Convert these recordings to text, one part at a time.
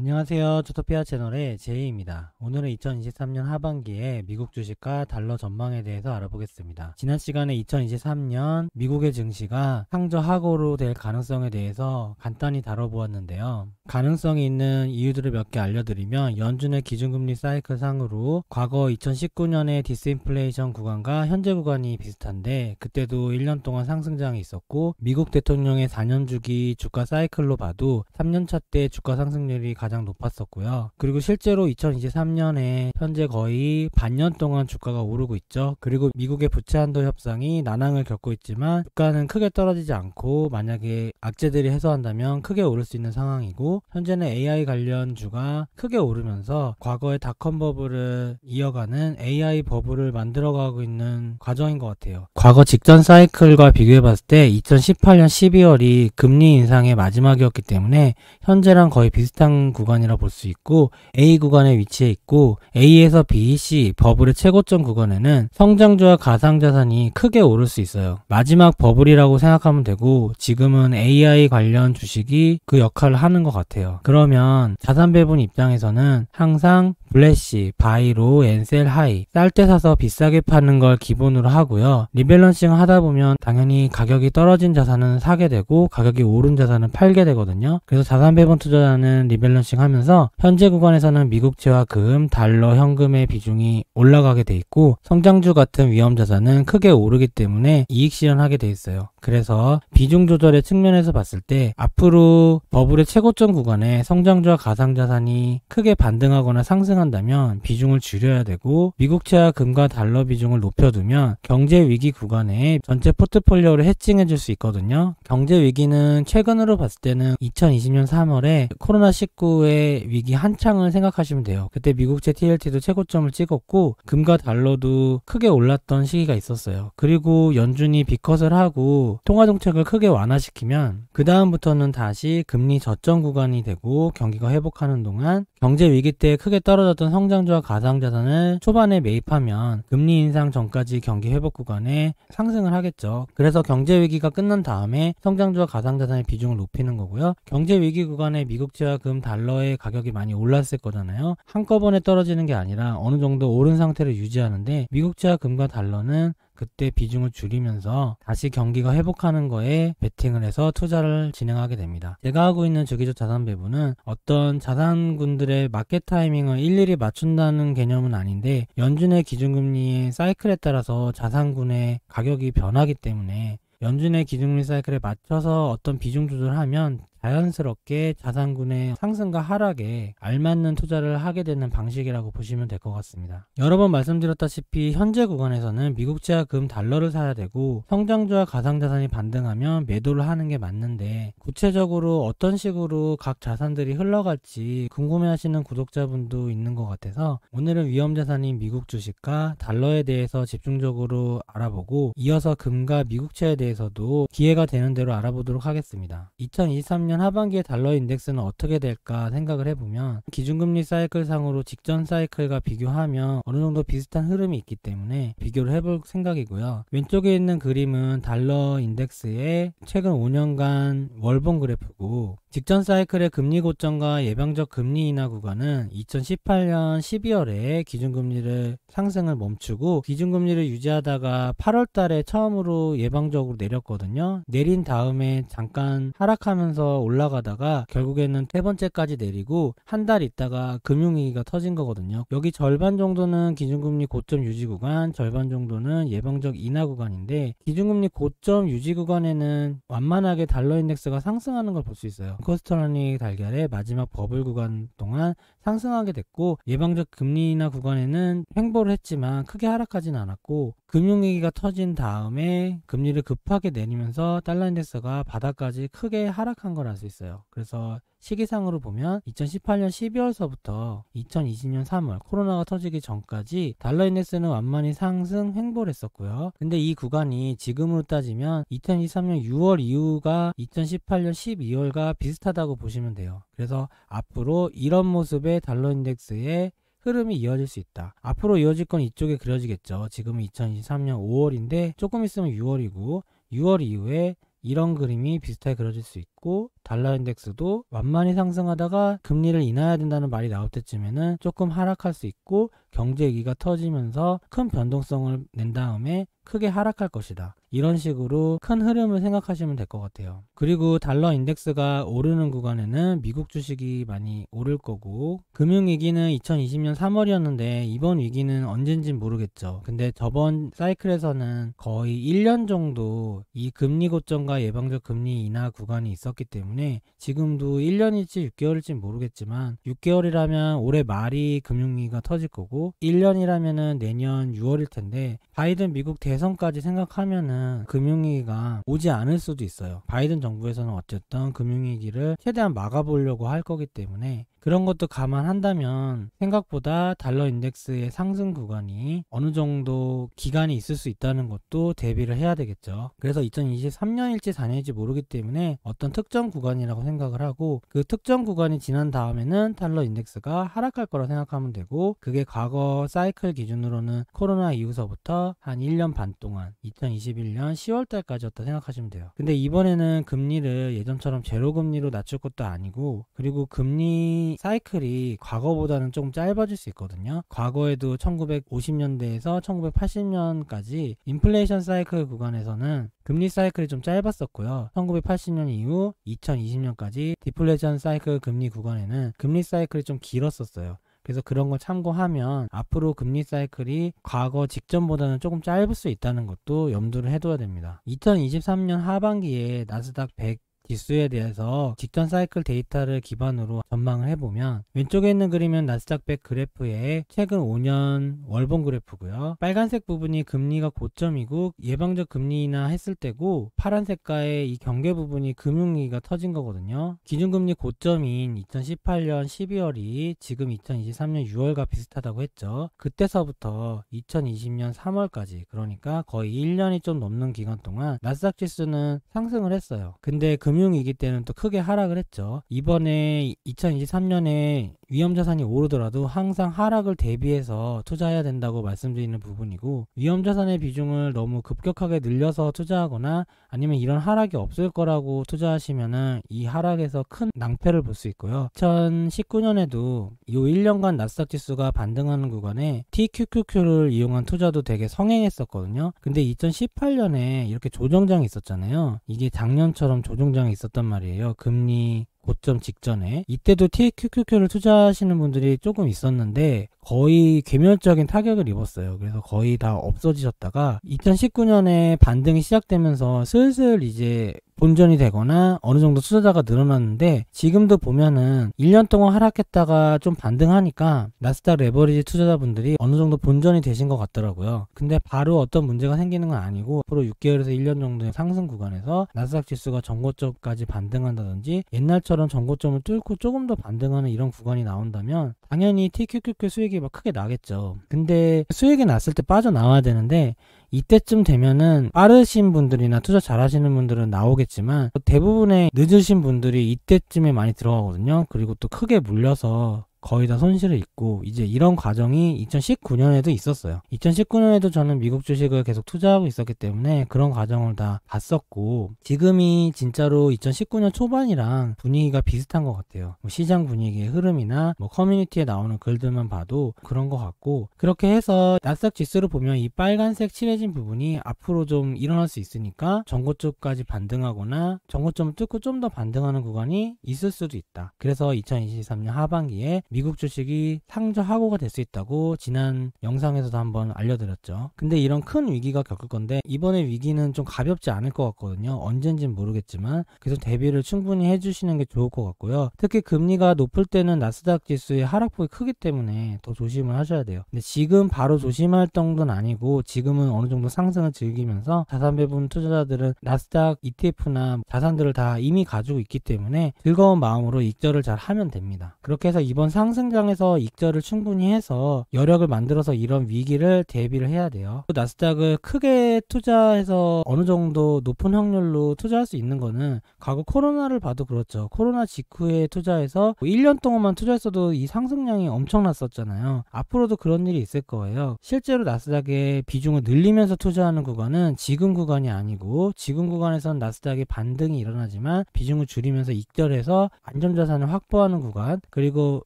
안녕하세요. 주토피아 채널의 제이입니다. 오늘은 2023년 하반기에 미국 주식과 달러 전망에 대해서 알아보겠습니다. 지난 시간에 2023년 미국의 증시가 상저하고로 될 가능성에 대해서 간단히 다뤄보았는데요. 가능성이 있는 이유들을 몇 개 알려드리면, 연준의 기준금리 사이클 상으로 과거 2019년의 디스인플레이션 구간과 현재 구간이 비슷한데, 그때도 1년 동안 상승장이 있었고, 미국 대통령의 4년 주기 주가 사이클로 봐도 3년차 때 주가 상승률이 가장 높았었고요. 그리고 실제로 2023년에 현재 거의 반년 동안 주가가 오르고 있죠. 그리고 미국의 부채 한도 협상이 난항을 겪고 있지만 주가는 크게 떨어지지 않고, 만약에 악재들이 해소한다면 크게 오를 수 있는 상황이고, 현재는 AI 관련주가 크게 오르면서 과거의 닷컴 버블을 이어가는 AI 버블을 만들어가고 있는 과정인 것 같아요. 과거 직전 사이클과 비교해봤을 때 2018년 12월이 금리 인상의 마지막이었기 때문에 현재랑 거의 비슷한 구간이라 볼 수 있고, A 구간에 위치해 있고, A에서 B, C 버블의 최고점 구간에는 성장주와 가상자산이 크게 오를 수 있어요. 마지막 버블이라고 생각하면 되고, 지금은 AI 관련 주식이 그 역할을 하는 것 같아요. 그러면 자산 배분 입장에서는 항상 블래시, 바이로, 엔셀, 하이, 쌀 때 사서 비싸게 파는 걸 기본으로 하고요. 리밸런싱 하다 보면 당연히 가격이 떨어진 자산은 사게 되고, 가격이 오른 자산은 팔게 되거든요. 그래서 자산 배분 투자자는 리밸런싱 하면서 현재 구간에서는 미국채와 금, 달러, 현금의 비중이 올라가게 돼 있고, 성장주 같은 위험 자산은 크게 오르기 때문에 이익 실현하게 돼 있어요. 그래서 비중 조절의 측면에서 봤을 때 앞으로 버블의 최고점 구간에 성장주와 가상자산이 크게 반등하거나 상승한다면 비중을 줄여야 되고, 미국채와 금과 달러 비중을 높여두면 경제 위기 구간에 전체 포트폴리오를 해칭해 줄 수 있거든요. 경제 위기는 최근으로 봤을 때는 2020년 3월에 코로나19의 위기 한창을 생각하시면 돼요. 그때 미국채 TLT도 최고점을 찍었고, 금과 달러도 크게 올랐던 시기가 있었어요. 그리고 연준이 빅컷을 하고 통화정책을 크게 완화시키면 그 다음부터는 다시 금리 저점 구간이 되고, 경기가 회복하는 동안 경제 위기 때 크게 떨어졌던 성장주와 가상자산을 초반에 매입하면 금리 인상 전까지 경기 회복 구간에 상승을 하겠죠. 그래서 경제 위기가 끝난 다음에 성장주와 가상자산의 비중을 높이는 거고요. 경제 위기 구간에 미국채와 금, 달러의 가격이 많이 올랐을 거잖아요. 한꺼번에 떨어지는 게 아니라 어느 정도 오른 상태를 유지하는데, 미국채와 금과 달러는 그때 비중을 줄이면서 다시 경기가 회복하는 거에 베팅을 해서 투자를 진행하게 됩니다. 제가 하고 있는 주기적 자산 배분은 어떤 자산군들의 마켓 타이밍을 일일이 맞춘다는 개념은 아닌데, 연준의 기준금리의 사이클에 따라서 자산군의 가격이 변하기 때문에 연준의 기준금리 사이클에 맞춰서 어떤 비중 조절을 하면 자연스럽게 자산군의 상승과 하락에 알맞는 투자를 하게 되는 방식이라고 보시면 될 것 같습니다. 여러 번 말씀드렸다시피 현재 구간에서는 미국채와 금, 달러를 사야 되고, 성장주와 가상자산이 반등하면 매도를 하는 게 맞는데, 구체적으로 어떤 식으로 각 자산들이 흘러갈지 궁금해하시는 구독자분도 있는 것 같아서 오늘은 위험자산인 미국 주식과 달러에 대해서 집중적으로 알아보고, 이어서 금과 미국채에 대해서도 기회가 되는 대로 알아보도록 하겠습니다. 2023년 하반기의 달러 인덱스는 어떻게 될까 생각을 해보면, 기준금리 사이클 상으로 직전 사이클과 비교하면 어느 정도 비슷한 흐름이 있기 때문에 비교를 해볼 생각이고요. 왼쪽에 있는 그림은 달러 인덱스의 최근 5년간 월봉 그래프고, 직전 사이클의 금리 고점과 예방적 금리 인하 구간은 2018년 12월에 기준금리를 상승을 멈추고, 기준금리를 유지하다가 8월 달에 처음으로 예방적으로 내렸거든요. 내린 다음에 잠깐 하락하면서 올라가다가 결국에는 세 번째까지 내리고 한 달 있다가 금융위기가 터진 거거든요. 여기 절반 정도는 기준금리 고점 유지 구간, 절반 정도는 예방적 인하 구간인데, 기준금리 고점 유지 구간에는 완만하게 달러 인덱스가 상승하는 걸 볼 수 있어요. 코스터러닝 달걀의 마지막 버블 구간 동안 상승하게 됐고, 예방적 금리 인하 구간에는 횡보를 했지만 크게 하락하지는 않았고, 금융위기가 터진 다음에 금리를 급하게 내리면서 달러 인덱스가 바닥까지 크게 하락한 걸 알 수 있어요. 그래서 시기상으로 보면 2018년 12월서부터 2020년 3월 코로나가 터지기 전까지 달러 인덱스는 완만히 상승 횡보를 했었고요. 근데 이 구간이 지금으로 따지면 2023년 6월 이후가 2018년 12월과 비슷하다고 보시면 돼요. 그래서 앞으로 이런 모습의 달러 인덱스의 흐름이 이어질 수 있다. 앞으로 이어질 건 이쪽에 그려지겠죠. 지금은 2023년 5월인데 조금 있으면 6월이고, 6월 이후에 이런 그림이 비슷하게 그려질 수 있고, 달러 인덱스도 완만히 상승하다가 금리를 인하해야 된다는 말이 나올 때쯤에는 조금 하락할 수 있고, 경제 위기가 터지면서 큰 변동성을 낸 다음에 크게 하락할 것이다. 이런 식으로 큰 흐름을 생각하시면 될 것 같아요. 그리고 달러 인덱스가 오르는 구간에는 미국 주식이 많이 오를 거고, 금융위기는 2020년 3월이었는데 이번 위기는 언젠진 모르겠죠. 근데 저번 사이클에서는 거의 1년 정도 이 금리 고점과 예방적 금리 인하 구간이 있었기 때문에 지금도 1년일지 6개월일지 모르겠지만 6개월이라면 올해 말이 금융위기가 터질 거고 1년이라면 내년 6월일 텐데, 바이든 미국 대선까지 생각하면은 금융위기가 오지 않을 수도 있어요. 바이든 정부에서는 어쨌든 금융위기를 최대한 막아보려고 할 거기 때문에 그런 것도 감안한다면 생각보다 달러 인덱스의 상승 구간이 어느 정도 기간이 있을 수 있다는 것도 대비를 해야 되겠죠. 그래서 2023년일지 4년일지 모르기 때문에 어떤 특정 구간이라고 생각을 하고, 그 특정 구간이 지난 다음에는 달러 인덱스가 하락할 거라 생각하면 되고, 그게 과거 사이클 기준으로는 코로나 이후서부터 한 1년 반 동안 2021년 10월 달까지였다 생각하시면 돼요. 근데 이번에는 금리를 예전처럼 제로 금리로 낮출 것도 아니고, 그리고 금리 사이클이 과거보다는 조금 짧아질 수 있거든요. 과거에도 1950년대에서 1980년까지 인플레이션 사이클 구간에서는 금리 사이클이 좀 짧았었고요. 1980년 이후 2020년까지 디플레이션 사이클 금리 구간에는 금리 사이클이 좀 길었었어요. 그래서 그런 걸 참고하면 앞으로 금리 사이클이 과거 직전보다는 조금 짧을 수 있다는 것도 염두를 해둬야 됩니다. 2023년 하반기에 나스닥 100 지수에 대해서 직전 사이클 데이터를 기반으로 전망을 해보면, 왼쪽에 있는 그림은 나스닥 100 그래프의 최근 5년 월봉 그래프고요. 빨간색 부분이 금리가 고점이고 예방적 금리 인하 했을 때고, 파란 색깔의 이 경계 부분이 금융위기가 터진 거거든요. 기준금리 고점인 2018년 12월이 지금 2023년 6월과 비슷하다고 했죠. 그때서부터 2020년 3월까지, 그러니까 거의 1년이 좀 넘는 기간 동안 나스닥 지수는 상승을 했어요. 근데 금융위기 때는 또 크게 하락을 했죠. 이번에 2023년에 위험자산이 오르더라도 항상 하락을 대비해서 투자해야 된다고 말씀드리는 부분이고, 위험자산의 비중을 너무 급격하게 늘려서 투자하거나 아니면 이런 하락이 없을 거라고 투자하시면은 이 하락에서 큰 낭패를 볼 수 있고요. 2019년에도 이 1년간 나스닥 지수가 반등하는 구간에 TQQQ를 이용한 투자도 되게 성행했었거든요. 근데 2018년에 이렇게 조정장이 있었잖아요. 이게 작년처럼 조정장이 있었단 말이에요. 금리 고점 직전에. 이때도 TQQQ를 투자하시는 분들이 조금 있었는데 거의 괴멸적인 타격을 입었어요. 그래서 거의 다 없어지셨다가 2019년에 반등이 시작되면서 슬슬 이제 본전이 되거나 어느 정도 투자자가 늘어났는데, 지금도 보면은 1년 동안 하락했다가 좀 반등하니까 나스닥 레버리지 투자자분들이 어느 정도 본전이 되신 것 같더라고요. 근데 바로 어떤 문제가 생기는 건 아니고, 앞으로 6개월에서 1년 정도의 상승 구간에서 나스닥 지수가 전고점까지 반등한다든지 옛날처럼 전고점을 뚫고 조금 더 반등하는 이런 구간이 나온다면 당연히 TQQQ 수익이 막 크게 나겠죠. 근데 수익이 났을 때 빠져나와야 되는데, 이때쯤 되면은 빠르신 분들이나 투자 잘하시는 분들은 나오겠지만 대부분의 늦으신 분들이 이때쯤에 많이 들어가거든요. 그리고 또 크게 물려서 거의 다 손실을 입고, 이제 이런 과정이 2019년에도 있었어요. 2019년에도 저는 미국 주식을 계속 투자하고 있었기 때문에 그런 과정을 다 봤었고, 지금이 진짜로 2019년 초반이랑 분위기가 비슷한 것 같아요. 시장 분위기의 흐름이나 커뮤니티에 나오는 글들만 봐도 그런 것 같고, 그렇게 해서 나스닥 지수를 보면 이 빨간색 칠해진 부분이 앞으로 좀 일어날 수 있으니까 전고점까지 반등하거나 전고점을 뚫고 좀 더 반등하는 구간이 있을 수도 있다. 그래서 2023년 하반기에 미국 주식이 상저하고가 될 수 있다고 지난 영상에서도 한번 알려드렸죠. 근데 이런 큰 위기가 겪을 건데 이번에 위기는 좀 가볍지 않을 것 같거든요. 언젠진 모르겠지만, 그래서 대비를 충분히 해주시는 게 좋을 것 같고요. 특히 금리가 높을 때는 나스닥 지수의 하락폭이 크기 때문에 더 조심을 하셔야 돼요. 근데 지금 바로 조심할 정도는 아니고, 지금은 어느 정도 상승을 즐기면서 자산 배분 투자자들은 나스닥 ETF나 자산들을 다 이미 가지고 있기 때문에 즐거운 마음으로 익절을 잘 하면 됩니다. 그렇게 해서 이번 상승장에서 익절을 충분히 해서 여력을 만들어서 이런 위기를 대비를 해야 돼요. 나스닥을 크게 투자해서 어느 정도 높은 확률로 투자할 수 있는 거는 과거 코로나를 봐도 그렇죠. 코로나 직후에 투자해서 1년 동안만 투자했어도 이 상승량이 엄청났었잖아요. 앞으로도 그런 일이 있을 거예요. 실제로 나스닥의 비중을 늘리면서 투자하는 구간은 지금 구간이 아니고, 지금 구간에서는 나스닥의 반등이 일어나지만 비중을 줄이면서 익절해서 안전자산을 확보하는 구간, 그리고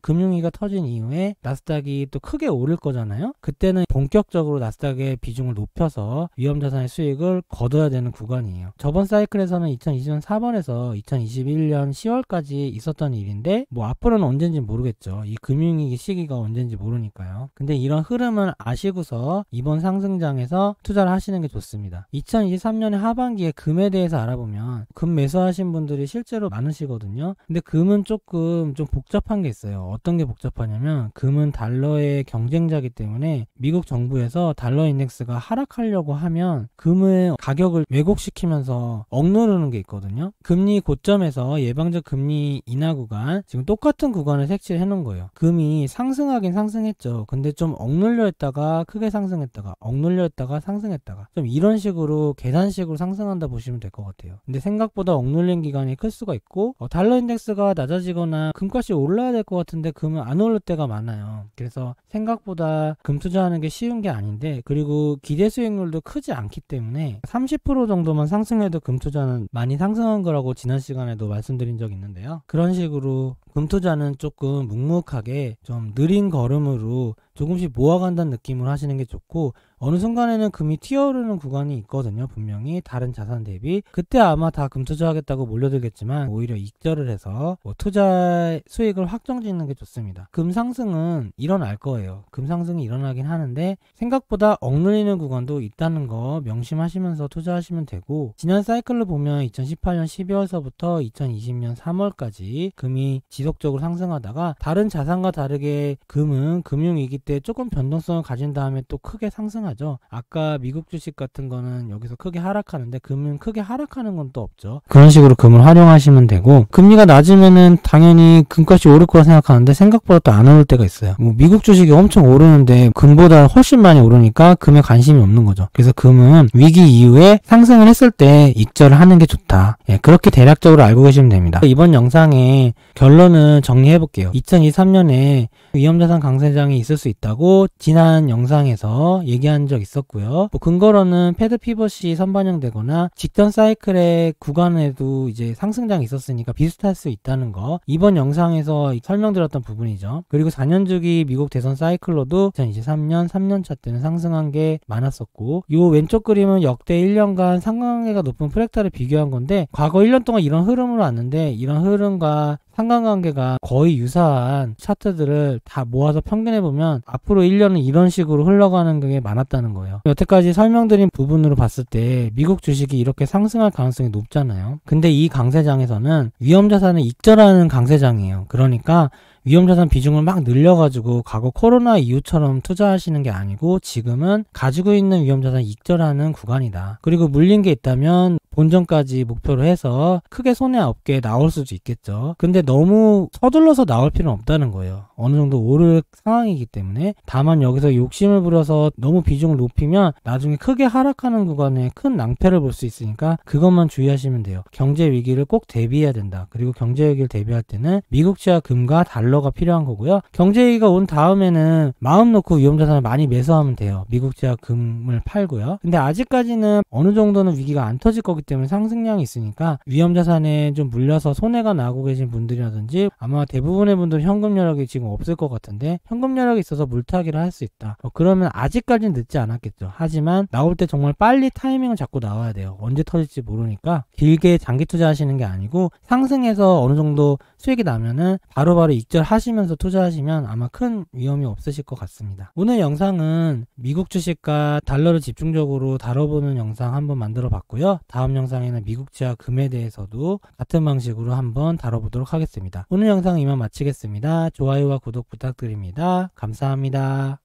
금융위기가 터진 이후에 나스닥이 또 크게 오를 거잖아요. 그때는 본격적으로 나스닥의 비중을 높여서 위험자산의 수익을 거둬야 되는 구간이에요. 저번 사이클에서는 2020년 4번에서 2021년 10월까지 있었던 일인데, 뭐 앞으로는 언젠지 모르겠죠. 이 금융위기 시기가 언젠지 모르니까요. 근데 이런 흐름을 아시고서 이번 상승장에서 투자를 하시는 게 좋습니다. 2023년의 하반기에 금에 대해서 알아보면 금 매수하신 분들이 실제로 많으시거든요. 근데 금은 조금 좀 복잡한 게 있어요. 어떤 게 복잡하냐면, 금은 달러의 경쟁자이기 때문에 미국 정부에서 달러 인덱스가 하락하려고 하면 금의 가격을 왜곡시키면서 억누르는 게 있거든요. 금리 고점에서 예방적 금리 인하 구간, 지금 똑같은 구간을 색칠을 해놓은 거예요. 금이 상승하긴 상승했죠. 근데 좀 억눌려 있다가 크게 상승했다가 억눌려 있다가 상승했다가, 좀 이런 식으로 계산식으로 상승한다 보시면 될 것 같아요. 근데 생각보다 억눌린 기간이 클 수가 있고, 달러 인덱스가 낮아지거나 금값이 올라야 될 것 같은데 금은 안 오를 때가 많아요. 그래서 생각보다 금 투자하는 게 쉬운 게 아닌데, 그리고 기대 수익률도 크지 않기 때문에 30% 정도만 상승해도 금 투자는 많이 상승한 거라고 지난 시간에도 말씀드린 적이 있는데요. 그런 식으로 금 투자는 조금 묵묵하게 좀 느린 걸음으로 조금씩 모아간다는 느낌으로 하시는 게 좋고, 어느 순간에는 금이 튀어오르는 구간이 있거든요. 분명히 다른 자산 대비. 그때 아마 다 금 투자하겠다고 몰려들겠지만 오히려 익절을 해서 투자 수익을 확정짓는 게 좋습니다. 금 상승은 일어날 거예요. 금 상승이 일어나긴 하는데 생각보다 억눌리는 구간도 있다는 거 명심하시면서 투자하시면 되고, 지난 사이클로 보면 2018년 12월서부터 2020년 3월까지 금이 지속적으로 상승하다가 다른 자산과 다르게 금은 금융위기 때 조금 변동성을 가진 다음에 또 크게 상승하죠. 아까 미국 주식 같은 거는 여기서 크게 하락하는데 금은 크게 하락하는 건 또 없죠. 그런 식으로 금을 활용하시면 되고, 금리가 낮으면은 당연히 금값이 오를 거라 생각하는데 생각보다 또 안 오를 때가 있어요. 뭐 미국 주식이 엄청 오르는데 금보다 훨씬 많이 오르니까 금에 관심이 없는 거죠. 그래서 금은 위기 이후에 상승을 했을 때 익절을 하는 게 좋다. 그렇게 대략적으로 알고 계시면 됩니다. 이번 영상의 결론은 정리해 볼게요. 2023년에 위험자산 강세장이 있을 수 있다고 지난 영상에서 얘기한 적 있었고요. 근거로는 패드 피벗이 선반영되거나 직전 사이클의 구간에도 이제 상승장이 있었으니까 비슷할 수 있다는 거, 이번 영상에서 설명드렸던 부분이죠. 그리고 4년 주기 미국 대선 사이클로도 2023년 3년차 때는 상승한 게 많았었고, 이 왼쪽 그림은 역대 1년간 상관관계가 높은 프랙탈을 비교한 건데, 과거 1년 동안 이런 흐름으로 왔는데 이런 흐름과 상관관계가 거의 유사한 차트들을 다 모아서 평균해보면 앞으로 1년은 이런 식으로 흘러가는 게 많았다는 거예요. 여태까지 설명드린 부분으로 봤을 때 미국 주식이 이렇게 상승할 가능성이 높잖아요. 근데 이 강세장에서는 위험자산을 익절하는 강세장이에요. 그러니까 위험자산 비중을 막 늘려가지고 과거 코로나 이후처럼 투자하시는 게 아니고, 지금은 가지고 있는 위험자산 익절하는 구간이다. 그리고 물린 게 있다면 본전까지 목표로 해서 크게 손해 없게 나올 수도 있겠죠. 근데 너무 서둘러서 나올 필요는 없다는 거예요. 어느 정도 오를 상황이기 때문에. 다만 여기서 욕심을 부려서 너무 비중을 높이면 나중에 크게 하락하는 구간에 큰 낭패를 볼 수 있으니까 그것만 주의하시면 돼요. 경제 위기를 꼭 대비해야 된다. 그리고 경제 위기를 대비할 때는 미국 지화 금과 달러가 필요한 거고요. 경제 위기가 온 다음에는 마음 놓고 위험자산을 많이 매수하면 돼요. 미국 지화 금을 팔고요. 근데 아직까지는 어느 정도는 위기가 안 터질 거기 때문에 상승량이 있으니까 위험자산에 좀 물려서 손해가 나고 계신 분들이라든지, 아마 대부분의 분들은 현금 여력이 지금 없을 것 같은데 현금 여력이 있어서 물타기를 할 수 있다. 그러면 아직까지는 늦지 않았겠죠. 하지만 나올 때 정말 빨리 타이밍을 잡고 나와야 돼요. 언제 터질지 모르니까 길게 장기 투자하시는 게 아니고, 상승해서 어느 정도 수익이 나면은 바로바로 익절하시면서 투자하시면 아마 큰 위험이 없으실 것 같습니다. 오늘 영상은 미국 주식과 달러를 집중적으로 다뤄보는 영상 한번 만들어 봤고요. 다음 영상에는 미국 지화 금에 대해서도 같은 방식으로 한번 다뤄보도록 하겠습니다. 오늘 영상 이만 마치겠습니다. 좋아요와 구독 부탁드립니다. 감사합니다.